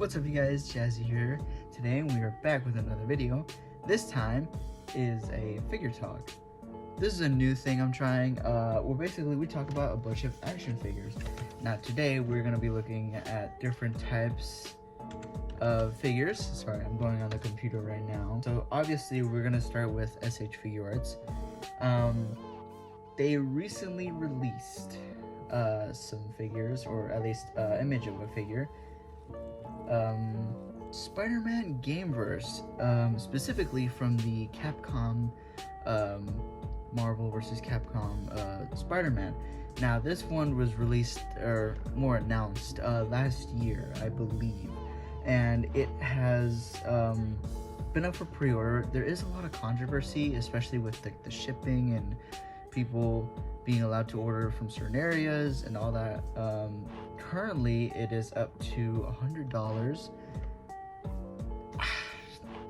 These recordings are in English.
What's up you guys, Jazzy here. Today we are back with another video. This time is a figure talk. This is a new thing I'm trying, where we talk about a bunch of action figures. Now today we're going to be looking at different types of figures. Sorry, I'm going on the computer right now. So obviously we're going to start with SH Figuarts. They recently released some figures, or at least image of a figure. Spider-Man Gameverse, specifically from the Capcom Marvel vs. Capcom Spider-Man. Now this one was released, or more announced, last year, I believe, and it has been up for pre-order. There is a lot of controversy, especially with the shipping and people being allowed to order from certain areas and all that. Currently it is up to $100.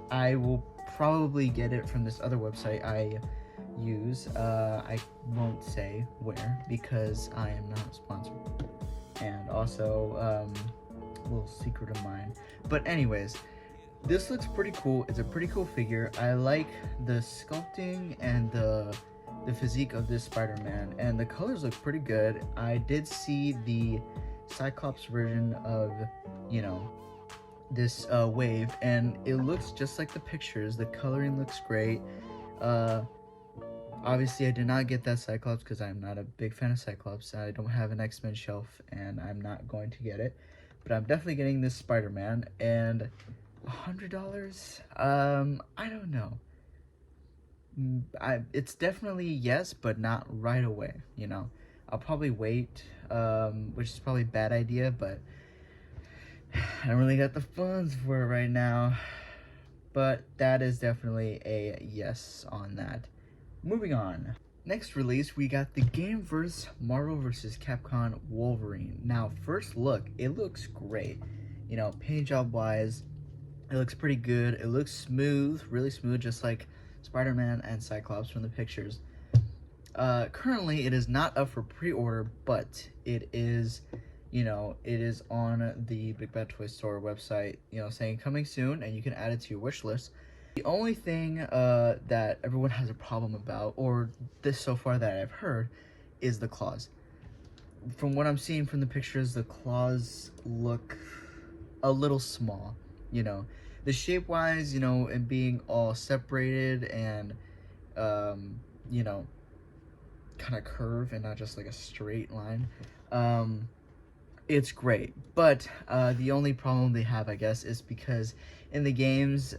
I will probably get it from this other website I use. I won't say where because I am not sponsored, and also a little secret of mine. But anyways, this looks pretty cool. It's a pretty cool figure. I like the sculpting and the physique of this Spider-Man, and the colors look pretty good. I did see the Cyclops version of, this wave, and it looks just like the pictures. The coloring looks great. Obviously I did not get that Cyclops because I'm not a big fan of Cyclops. I don't have an X-Men shelf and I'm not going to get it, but I'm definitely getting this Spider-Man. And $100, I don't know. It's definitely yes, but not right away. I'll probably wait, which is probably a bad idea, but I don't really got the funds for it right now. But that is definitely a yes on that. Moving on. Next release, we got the Gameverse Marvel vs. Capcom Wolverine. Now, first look, it looks great. Paint job wise, it looks pretty good. It looks smooth, really smooth, just like Spider-Man and Cyclops from the pictures. Currently it is not up for pre-order, but it is, it is on the Big Bad Toy Store website, saying coming soon, and you can add it to your wish list. The only thing that everyone has a problem about, or this so far that I've heard, is the claws. From what I'm seeing from the pictures, the claws look a little small, the shape wise, and being all separated and, kind of curve and not just like a straight line. It's great, but the only problem they have, I guess, is because in the games,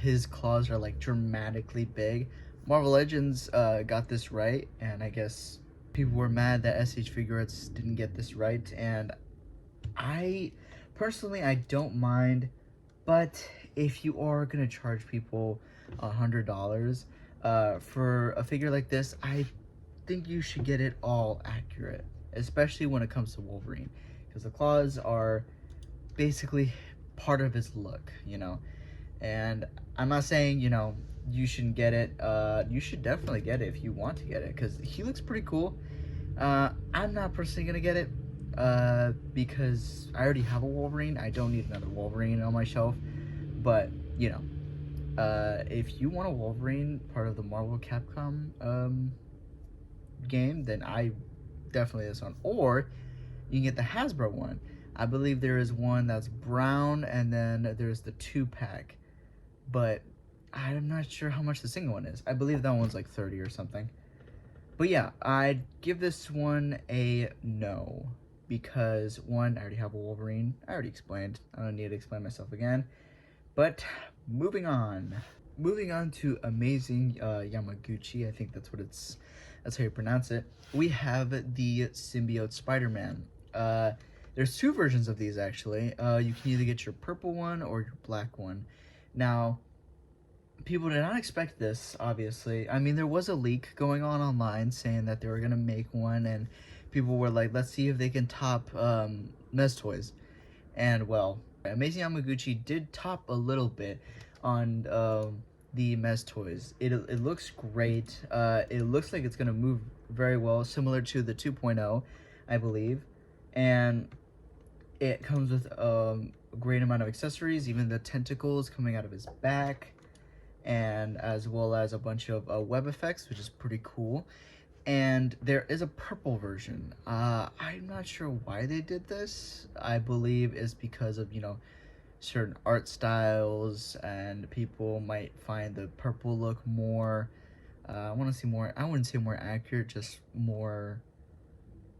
his claws are like dramatically big. Marvel Legends got this right, and I guess people were mad that SH Figuarts didn't get this right, and I personally, I don't mind, but if you are gonna charge people $100 for a figure like this, I think you should get it all accurate, especially when it comes to Wolverine, because the claws are basically part of his look, and I'm not saying, you shouldn't get it. You should definitely get it if you want to get it, because he looks pretty cool. I'm not personally gonna get it because I already have a Wolverine. I don't need another Wolverine on my shelf, but if you want a Wolverine part of the Marvel Capcom game, then I definitely this one. Or you can get the Hasbro one. I believe there is one that's brown, and then there's the 2-pack, but I'm not sure how much the single one is. I believe that one's like 30 or something. But yeah, I'd give this one a no, because one, I already have a Wolverine. I already explained. I don't need to explain myself again. But moving on to Amazing Yamaguchi. I think that's how you pronounce it. We have the Symbiote Spider-Man. There's two versions of these, actually. You can either get your purple one or your black one. Now, people did not expect this, obviously. I mean, there was a leak going on online saying that they were going to make one, and people were like, let's see if they can top Mez Toys. And, well, Amazing Yamaguchi did top a little bit on the Mez Toys. It looks great. It looks like it's going to move very well, similar to the 2.0, I believe. And it comes with a great amount of accessories, even the tentacles coming out of his back, and as well as a bunch of web effects, which is pretty cool. And there is a purple version. I'm not sure why they did this. I believe it's because of, you know, certain art styles, and people might find the purple look more, I want to see more, I wouldn't say more accurate, just more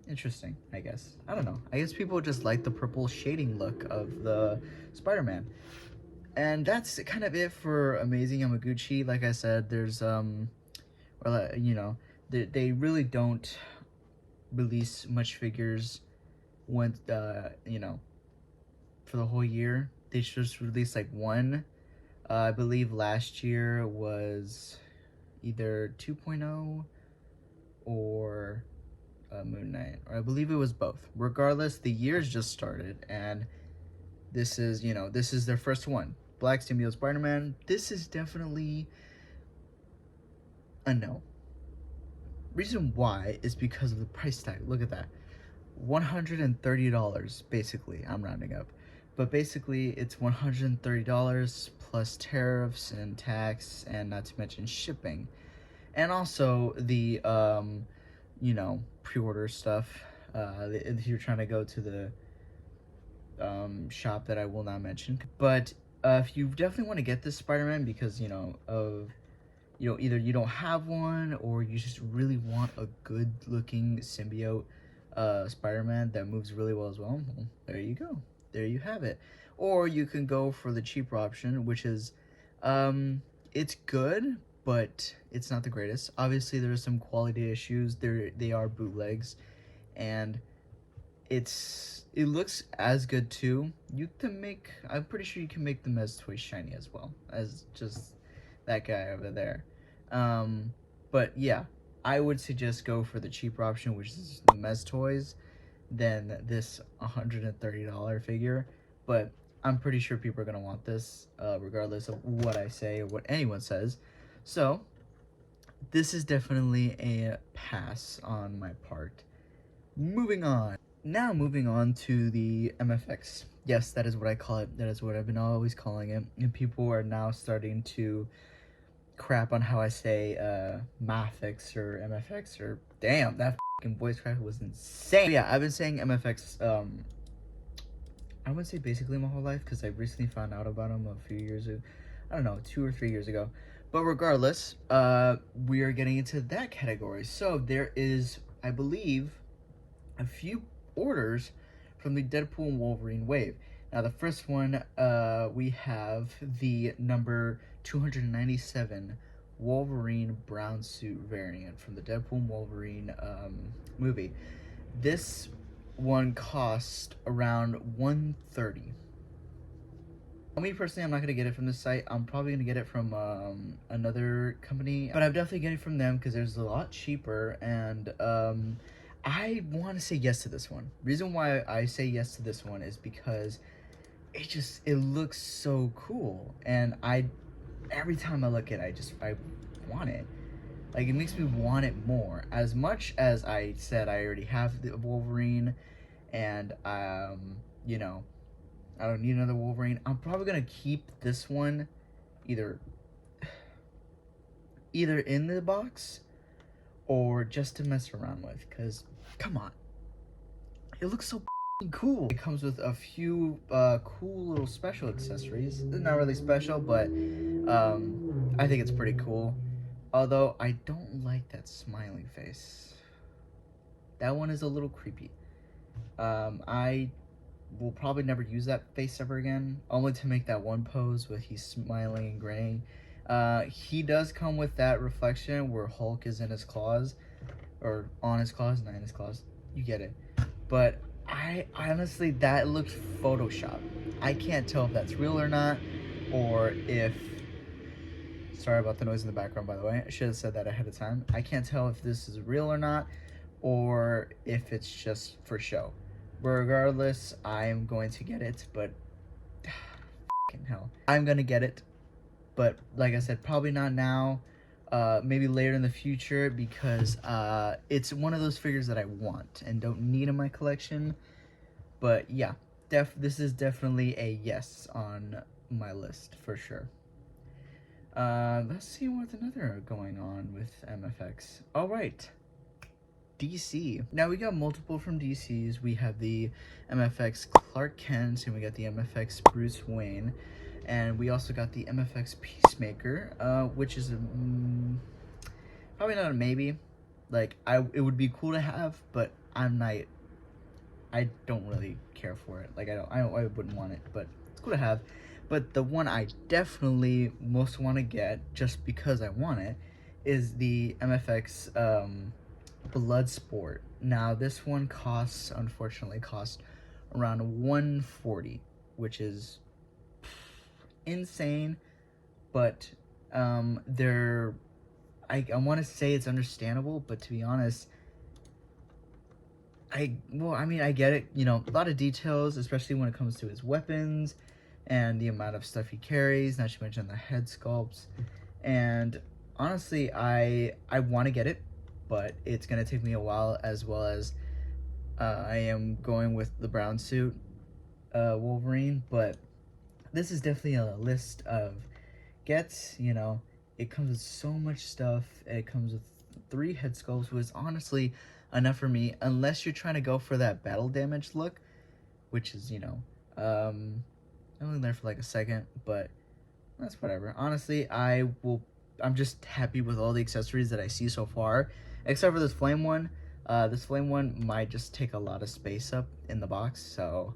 interesting, I guess. I don't know. I guess people just like the purple shading look of the Spider-Man. And that's kind of it for Amazing Yamaguchi. Like I said, there's, you know, they really don't release much figures when, you know, for the whole year. They just released like one. I believe last year was either 2.0 or Moon Knight, or I believe it was both. Regardless, the year's just started, and this is, you know, this is their first one. Black Symbiote Spider-Man. This is definitely a no. Reason why is because of the price tag. Look at that. $130, basically. I'm rounding up. But basically, it's $130 plus tariffs and tax, and not to mention shipping. And also the, you know, pre-order stuff. If you're trying to go to the shop that I will not mention. But if you definitely want to get this Spider-Man because, you know, of, you know, either you don't have one or you just really want a good looking symbiote Spider-Man that moves really well as well, there you go. There you have it. Or you can go for the cheaper option, which is, it's good, but it's not the greatest. Obviously, there are some quality issues. They are bootlegs, and it looks as good too. You can make, I'm pretty sure you can make the Mez toy shiny as well as just that guy over there. But yeah, I would suggest go for the cheaper option, which is the Mez toys, than this $130 figure. But I'm pretty sure people are gonna want this, regardless of what I say or what anyone says. So this is definitely a pass on my part. Moving on. Now moving on to the MFX. Yes, that is what I call it. That is what I've been always calling it. And people are now starting to crap on how I say MAFEX or MFX, or damn, that fucking voice crack was insane. But yeah, I've been saying MFX, I wouldn't say basically my whole life, because I recently found out about them a few years ago. I don't know, 2 or 3 years ago. But regardless, we are getting into that category. So there is, I believe, a few orders from the Deadpool and Wolverine wave. Now the first one, we have the number 297 Wolverine brown suit variant from the Deadpool and Wolverine movie. This one cost around $130. Me personally, I'm not gonna get it from this site. I'm probably gonna get it from another company, but I'm definitely getting it from them because there's a lot cheaper, and I want to say yes to this one. Reason why I say yes to this one is because it looks so cool, and every time I look at it, I want it. Like, it makes me want it more. As much as I said I already have the Wolverine, and you know, I don't need another Wolverine. I'm probably gonna keep this one either in the box or just to mess around with, because come on, it looks so cool. It comes with a few cool little special accessories. They're not really special, but I think it's pretty cool. Although I don't like that smiling face. That one is a little creepy. I will probably never use that face ever again, only to make that one pose with he's smiling and grinning. He does come with that reflection where Hulk is in his claws, or on his claws, not in his claws. You get it. But I honestly, that looks Photoshop. I can't tell if that's real or not, or if, sorry about the noise in the background, by the way. I should have said that ahead of time. I can't tell if this is real or not, or if it's just for show. Regardless, I'm going to get it, but fucking hell. I'm gonna get it, but like I said, probably not now. Maybe later in the future, because it's one of those figures that I want and don't need in my collection. But yeah, this is definitely a yes on my list for sure. Let's see what's another going on with MFX. All right, DC. Now we got multiple from DC's. We have the MFX Clark Kent, and we got the MFX Bruce Wayne, and we also got the MFX Peacemaker, which is probably not a maybe. Like, it would be cool to have, but I don't really care for it. Like, I wouldn't want it, but it's cool to have. But the one I definitely most want to get, just because I want it, is the MFX Bloodsport. Now, this one unfortunately costs around $140, which is insane. But I want to say it's understandable, but to be honest, I get it. You know, a lot of details, especially when it comes to his weapons and the amount of stuff he carries, not to mention the head sculpts. And honestly, I want to get it, but it's going to take me a while, as well as I am going with the brown suit Wolverine. But this is definitely a list of gets. You know, it comes with so much stuff. It comes with 3 head sculpts, which is honestly enough for me, unless you're trying to go for that battle damage look, which is, you know, only there for like a second, but that's whatever. Honestly, I'm just happy with all the accessories that I see so far, except for this flame one. This flame one might just take a lot of space up in the box, so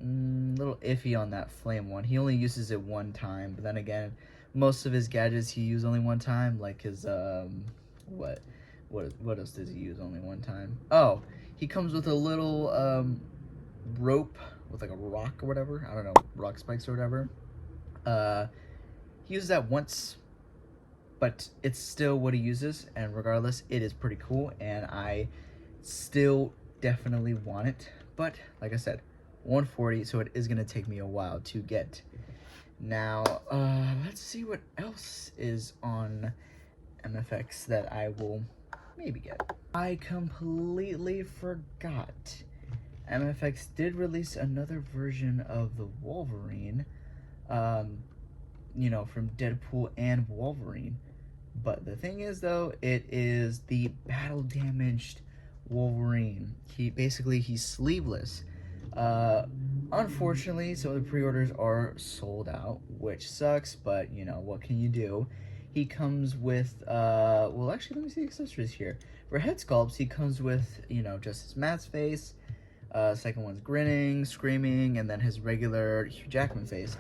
a little iffy on that flame one. He only uses it one time, but then again, most of his gadgets he used only one time, like his what else does he use only one time? Oh, he comes with a little rope with like a rock or whatever. I don't know, rock spikes or whatever. He uses that once, but it's still what he uses, and regardless, it is pretty cool, and I still definitely want it. But like I said, 140, so it is gonna take me a while to get. Now, let's see what else is on MFX that I will maybe get. I completely forgot. MFX did release another version of the Wolverine, you know, from Deadpool and Wolverine. But the thing is, though, it is the battle damaged Wolverine. He's sleeveless. Unfortunately, some of the pre-orders are sold out, which sucks, but you know, what can you do? He comes with, well, actually, let me see the accessories here. For head sculpts, he comes with, you know, just his mask face. Second one's grinning, screaming, and then his regular Hugh Jackman face.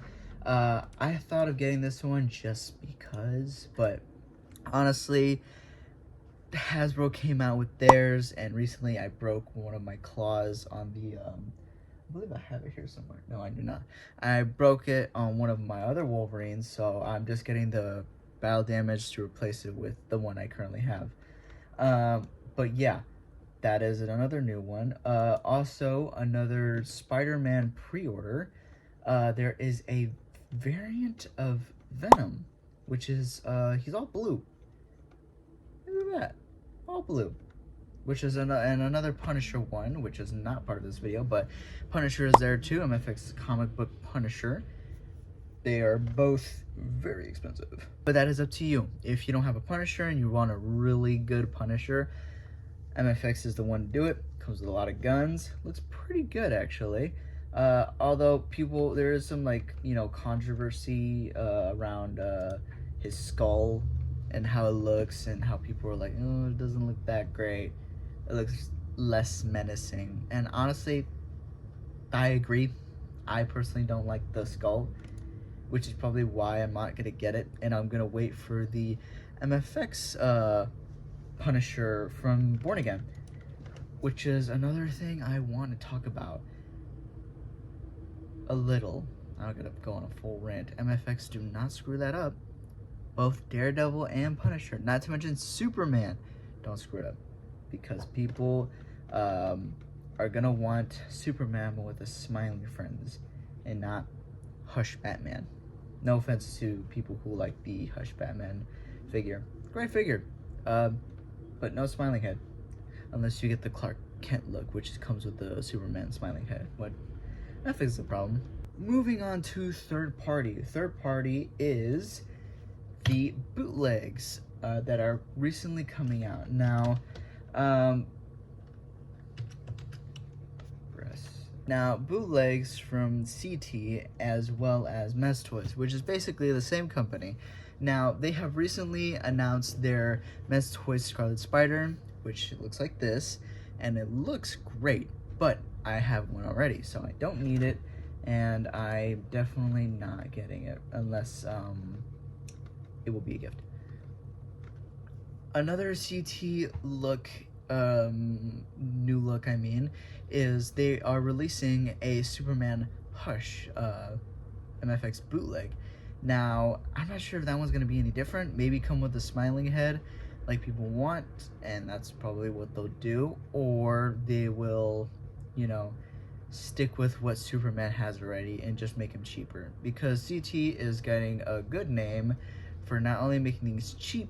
I thought of getting this one just because, but honestly, Hasbro came out with theirs, and recently I broke one of my claws on the, I believe I have it here somewhere. No, I do not. I broke it on one of my other Wolverines, so I'm just getting the battle damage to replace it with the one I currently have. But yeah, that is another new one. Also, another Spider-Man pre-order. There is a variant of Venom, which is, he's all blue. Look at that. All blue. Which is another Punisher one, which is not part of this video, but Punisher is there too. MFX comic book Punisher. They are both very expensive. But that is up to you. If you don't have a Punisher and you want a really good Punisher, MFX is the one to do it. Comes with a lot of guns. Looks pretty good, actually. Although there is some, like, you know, controversy around his skull and how it looks, and how people are like, oh, it doesn't look that great. It looks less menacing. And honestly, I agree. I personally don't like the skull, which is probably why I'm not going to get it. And I'm going to wait for the MFX Punisher from Born Again, which is another thing I want to talk about a little. I'm going to go on a full rant. MFX, do not screw that up. Both Daredevil and Punisher, not to mention Superman, don't screw it up. Because people are going to want Superman with the smiling friends and not Hush Batman. No offense to people who like the Hush Batman figure. Great figure. But no smiling head. Unless you get the Clark Kent look, which comes with the Superman smiling head. That fixes the problem. Moving on to third party. Third party is the bootlegs that are recently coming out. Now, bootlegs from CT as well as Mess Toys, which is basically the same company. Now, they have recently announced their Mess Toys Scarlet Spider, which looks like this, and it looks great, but I have one already, so I don't need it, and I'm definitely not getting it unless it will be a gift. Another CT look, new look I mean, is they are releasing a Superman Hush MFX bootleg. Now, I'm not sure if that one's going to be any different. Maybe come with a smiling head like people want, and that's probably what they'll do. Or they will, you know, stick with what Superman has already and just make him cheaper. Because CT is getting a good name for not only making things cheap,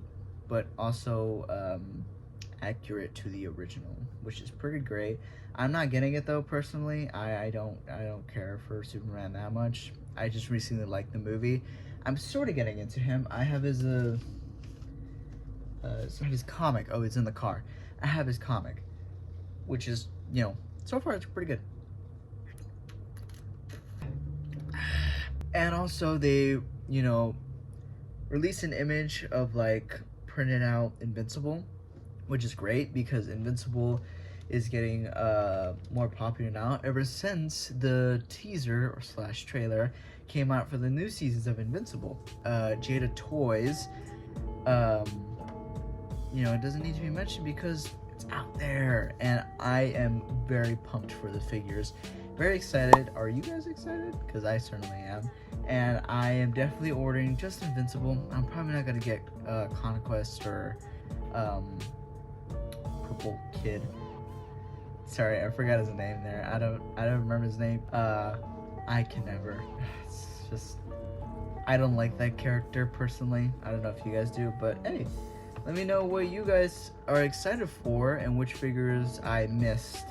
but also accurate to the original, which is pretty great. I'm not getting it though personally. I don't care for Superman that much. I just recently liked the movie. I'm sort of getting into him. I have his his comic. Oh, it's in the car. I have his comic, which is, you know, so far it's pretty good. And also they, you know, released an image of like printed out Invincible, which is great because Invincible is getting more popular now ever since the teaser or slash trailer came out for the new seasons of Invincible. Jada Toys, you know, it doesn't need to be mentioned because it's out there, and I am very pumped for the figures. Very excited. Are you guys excited? Because I certainly am. And I am definitely ordering just Invincible. I'm probably not gonna get Conquest or Purple Kid. Sorry, I forgot his name there. I don't remember his name. I can never. It's just, I don't like that character personally. I don't know if you guys do, but hey, let me know what you guys are excited for and which figures I missed,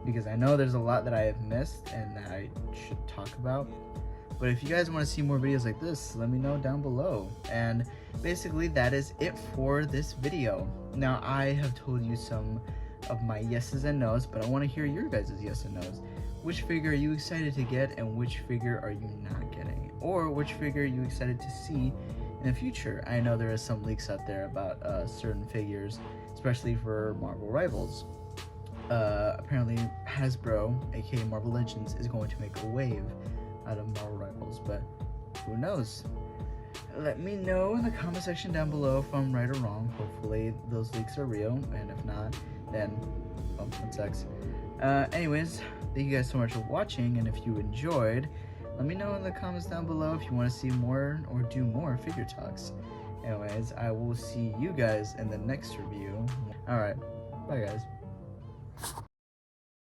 because I know there's a lot that I have missed and that I should talk about. But if you guys want to see more videos like this, let me know down below. And basically that is it for this video. Now, I have told you some of my yeses and nos, but I want to hear your guys' yes and nos. Which figure are you excited to get and which figure are you not getting? Or which figure are you excited to see in the future? I know there is some leaks out there about certain figures, especially for Marvel Rivals. Apparently Hasbro, aka Marvel Legends, is going to make a wave out of Marvel Rivals, but who knows? Let me know in the comment section down below if I'm right or wrong. Hopefully those leaks are real, and if not, then well, that sucks. Anyways, thank you guys so much for watching, and if you enjoyed, let me know in the comments down below if you want to see more or do more figure talks. Anyways, I will see you guys in the next review. Alright, bye guys.